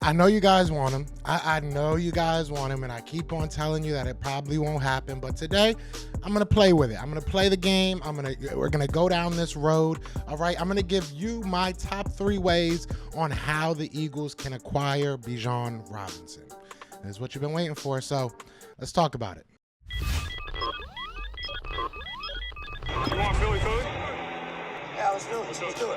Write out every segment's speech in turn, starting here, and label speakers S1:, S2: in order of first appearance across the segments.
S1: I know you guys want him. I know you guys want him, and I keep on telling you that it probably won't happen. But today, I'm gonna play with it. I'm gonna play the game. We're gonna go down this road. All right. I'm gonna give you my top 3 ways on how the Eagles can acquire Bijan Robinson. That's what you've been waiting for. So let's talk about it.
S2: You want Philly food?
S3: Yeah, let's do it.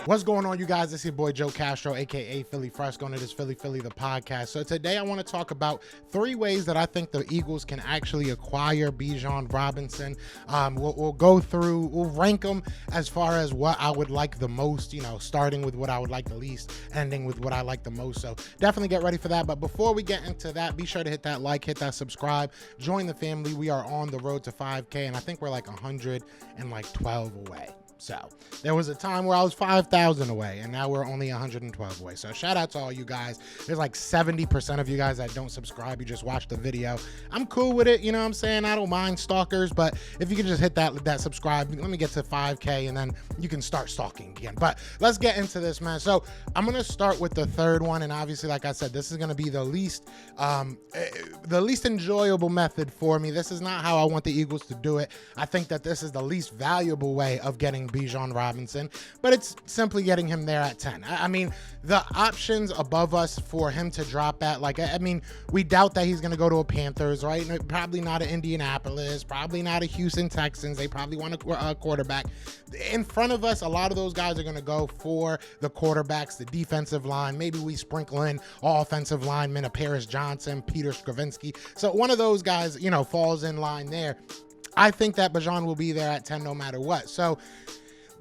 S1: What's going on, you guys? It's your boy Joe Castro, aka Philly Fresh, going to this Philly the podcast. So today I want to talk about 3 ways that I think the Eagles can actually acquire Bijan Robinson. We'll go through, we'll rank them as far as what I would like the most, starting with what I would like the least, ending with what I like the most. So definitely get ready for that. But before we get into that, be sure to hit that like, hit that subscribe, join the family. We are on the road to 5K, and I think we're like 112 away. So there was a time where I was 5,000 away, and now we're only 112 away. So shout out to all you guys. There's like 70% of you guys that don't subscribe. You just watch the video. I'm cool with it. You know what I'm saying? I don't mind stalkers, but if you can just hit that subscribe, let me get to 5K, and then you can start stalking again. But let's get into this, man. So I'm going to start with the third one. And obviously, like I said, this is going to be the least enjoyable method for me. This is not how I want the Eagles to do it. I think that this is the least valuable way of getting Bijan Robinson, but it's simply getting him there at 10. I mean, the options above us for him to drop at, we doubt that he's going to go to a Panthers, right? Probably not an Indianapolis, probably not a Houston Texans. They probably want a quarterback. In front of us, a lot of those guys are going to go for the quarterbacks, the defensive line. Maybe we sprinkle in offensive linemen, a Paris Johnson, Peter Stravinsky. So one of those guys, falls in line there. I think that Bijan will be there at 10 no matter what. So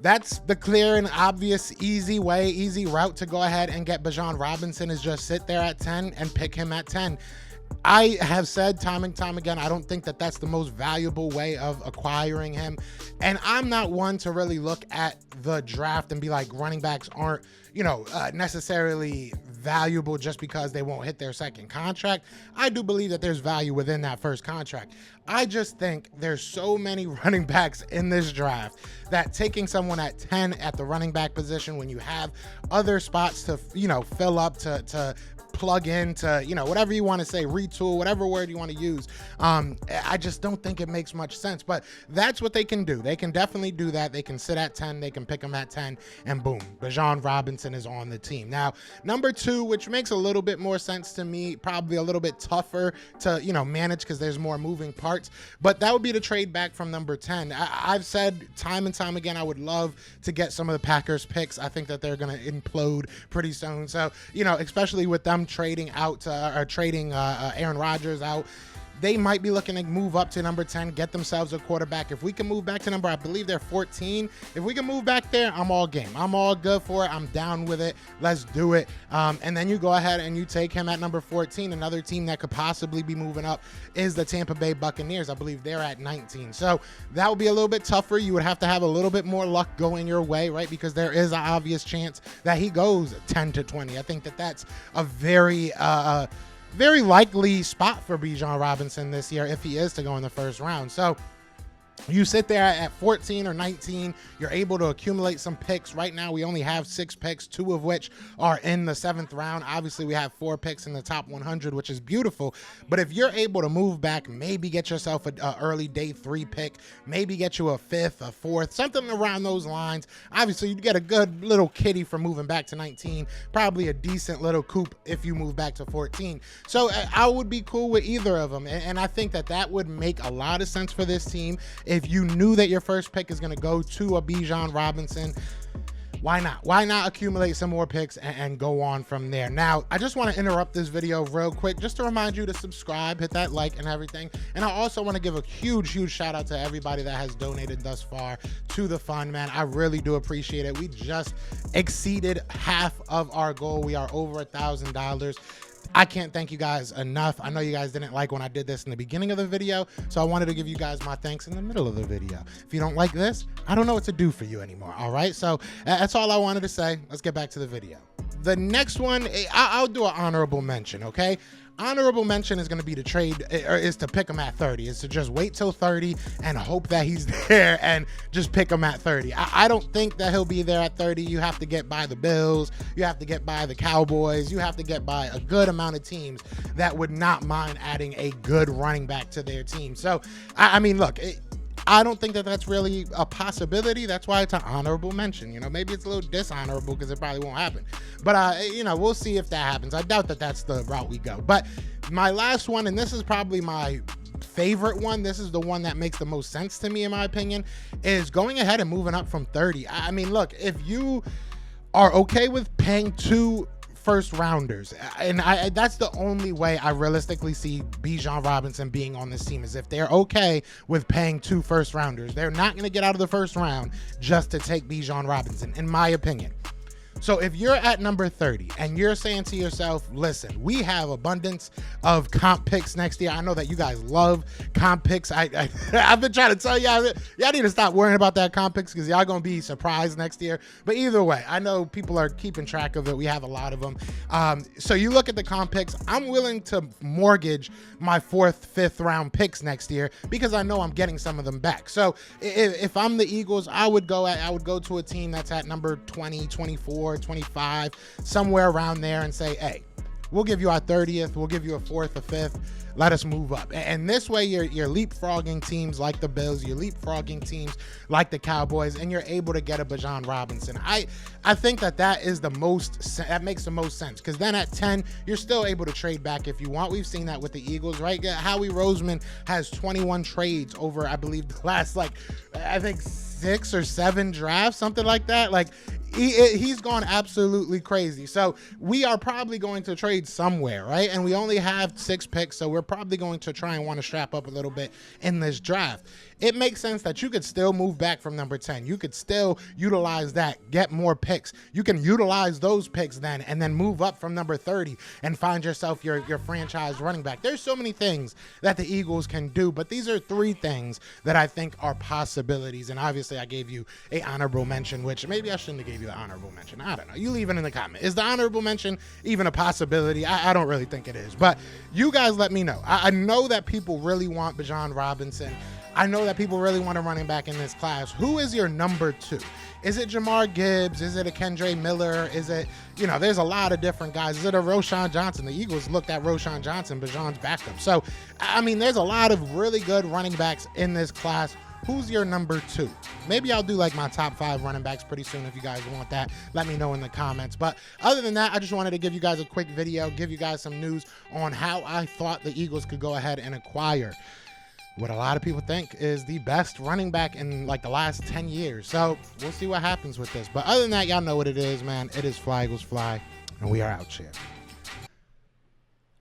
S1: that's the clear and obvious, easy route to go ahead and get Bijan Robinson, is just sit there at 10 and pick him at 10. I have said time and time again, I don't think that that's the most valuable way of acquiring him. And I'm not one to really look at the draft and be like, running backs aren't, necessarily valuable just because they won't hit their second contract. I do believe that there's value within that first contract. I just think there's so many running backs in this draft that taking someone at 10 at the running back position when you have other spots to, fill up, to plug in, to, whatever you want to say, retool, whatever word you want to use. I just don't think it makes much sense, but that's what they can do. They can definitely do that. They can sit at 10, they can pick them at 10, and boom, Bijan Robinson is on the team. Now, number 2, which makes a little bit more sense to me, probably a little bit tougher to, manage because there's more moving parts, but that would be the trade back from number 10. I've said time and time again, I would love to get some of the Packers picks. I think that they're going to implode pretty soon. So, especially with them trading out or trading Aaron Rodgers out, they might be looking to move up to number 10, get themselves a quarterback. If we can move back to I believe they're 14. If we can move back there, I'm all game. I'm all good for it. I'm down with it. Let's do it. And then you go ahead and you take him at number 14. Another team that could possibly be moving up is the Tampa Bay Buccaneers. I believe they're at 19. So that would be a little bit tougher. You would have to have a little bit more luck going your way, right? Because there is an obvious chance that he goes 10 to 20. I think that that's a very likely spot for Bijan Robinson this year if he is to go in the first round. So you sit there at 14 or 19, you're able to accumulate some picks. Right now, we only have 6 picks, 2 of which are in the 7th round. Obviously, we have 4 picks in the top 100, which is beautiful. But if you're able to move back, maybe get yourself an early day 3 pick, maybe get you a 5th, a 4th, something around those lines. Obviously, you'd get a good little kitty for moving back to 19, probably a decent little coupe if you move back to 14. So I would be cool with either of them. And I think that that would make a lot of sense for this team. If you knew that your first pick is going to go to a Bijan Robinson, why not? Why not accumulate some more picks and go on from there? Now, I just want to interrupt this video real quick just to remind you to subscribe, hit that like and everything. And I also want to give a huge shout out to everybody that has donated thus far to the fund, man. I really do appreciate it. We just exceeded half of our goal. We are over $1,000. I can't thank you guys enough. I know you guys didn't like when I did this in the beginning of the video, so I wanted to give you guys my thanks in the middle of the video. If you don't like this, I don't know what to do for you anymore, all right? So that's all I wanted to say. Let's get back to the video. The next one, I'll do an honorable mention, okay? Honorable mention is going to be to trade, or is to pick him at 30. Is to just wait till 30 and hope that he's there and just pick him at 30. I don't think that he'll be there at 30. You have to get by the Bills. You have to get by the Cowboys. You have to get by a good amount of teams that would not mind adding a good running back to their team. So, I mean, look, I don't think that that's really a possibility. That's why it's an honorable mention. You know, maybe it's a little dishonorable because it probably won't happen. But, you know, we'll see if that happens. I doubt that that's the route we go. But my last one, and this is probably my favorite one, this is the one that makes the most sense to me in my opinion, is going ahead and moving up from 30. I mean, look, if you are okay with paying 2 first rounders, and that's the only way I realistically see Bijan Robinson being on this team, is if they're okay with paying 2 first rounders. They're not going to get out of the first round just to take Bijan Robinson, in my opinion. So if you're at number 30 and you're saying to yourself, listen, we have abundance of comp picks next year. I know that you guys love comp picks. I've been trying to tell y'all need to stop worrying about that comp picks because y'all going to be surprised next year. But either way, I know people are keeping track of it. We have a lot of them. So you look at the comp picks. I'm willing to mortgage my 4th, 5th round picks next year because I know I'm getting some of them back. So if I'm the Eagles, I would go to a team that's at number 20, 24, 25, somewhere around there and say, hey, we'll give you our 30th, we'll give you a 4th, a 5th, let us move up. And this way you're leapfrogging teams like the Bills, you're leapfrogging teams like the Cowboys, and you're able to get a Bijan Robinson. I think that is that makes the most sense, because then at 10 you're still able to trade back if you want. We've seen that with the Eagles, right? Howie Roseman has 21 trades over, I believe, the last I think 6 or 7 drafts, something like that. Like he's gone absolutely crazy. So we are probably going to trade somewhere, right? And we only have 6 picks, so we're probably going to try and want to strap up a little bit in this draft. It makes sense that you could still move back from number 10. You could still utilize that, get more picks. You can utilize those picks then and then move up from number 30 and find yourself your franchise running back. There's so many things that the Eagles can do, but these are 3 things that I think are possibilities. And obviously I gave you a honorable mention, which maybe I shouldn't have gave you the honorable mention. I don't know. You leave it in the comment. Is the honorable mention even a possibility? I don't really think it is, but you guys let me know. I know that people really want Bijan Robinson. I know that people really want a running back in this class. Who is your number 2? Is it Jamar Gibbs? Is it a Kendre Miller? Is it, there's a lot of different guys. Is it a Roschon Johnson? The Eagles looked at Roschon Johnson, Bijan's backup. So, I mean, there's a lot of really good running backs in this class. Who's your number 2? Maybe I'll do like my top 5 running backs pretty soon if you guys want that. Let me know in the comments. But other than that, I just wanted to give you guys a quick video, give you guys some news on how I thought the Eagles could go ahead and acquire what a lot of people think is the best running back in the last 10 years. So we'll see what happens with this. But other than that, y'all know what it is, man. It is Fly Eagles Fly, and we are out here.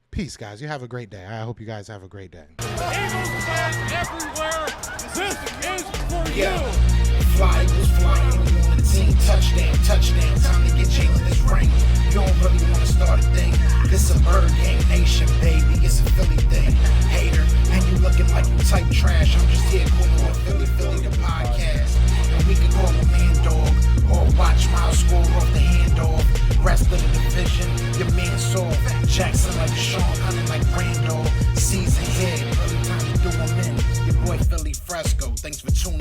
S1: Peace, guys. You have a great day. I hope you guys have a great day.
S2: Eagles fans everywhere, this is for
S3: Yeah.
S2: you.
S3: Fly Eagles fly. You on the team. Touchdown, touchdown. Time to get Jalen this ring. You don't really want to start a thing. This a Bird Gang Nation, baby. It's a Philly thing. Hater, and you looking like you type trash. I'm just here calling on Philly the podcast. And we can call a man dog or watch Miles score off the handoff. Rest of the division, your man saw Jackson like Sean, hunting like Randall. Season head, early time to do him in. Your boy Philly Fresco. Thanks for tuning in.